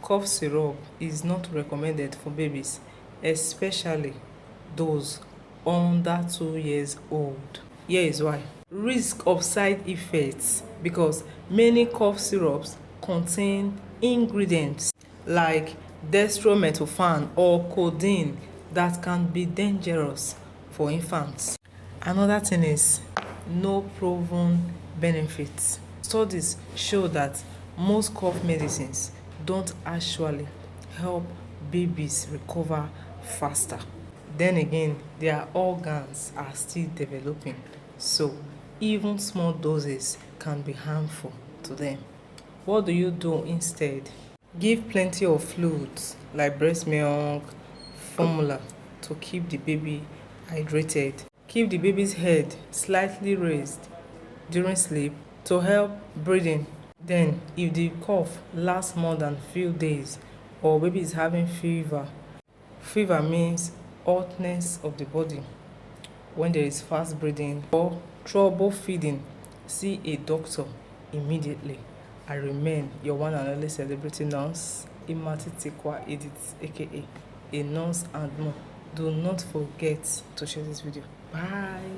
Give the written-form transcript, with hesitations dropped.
cough syrup is not recommended for babies, especially those under 2 years old. Here is why. Risk of side effects, because many cough syrups contain ingredients like dextromethorphan or codeine that can be dangerous for infants. Another thing is no proven benefits. Studies show that most cough medicines don't actually help babies recover faster. Then again, their organs are still developing, so even small doses can be harmful to them. What do you do instead? Give plenty of fluids like breast milk, formula to keep the baby hydrated. Keep the baby's head slightly raised during sleep to help breathing. Then, if the cough lasts more than few days or baby is having fever, fever means hotness of the body. When there is fast breathing or trouble feeding, see a doctor immediately. I remain your one and only celebrity nurse, Imatitikwa Edith, aka a nurse and more. Do not forget to share this video. Bye.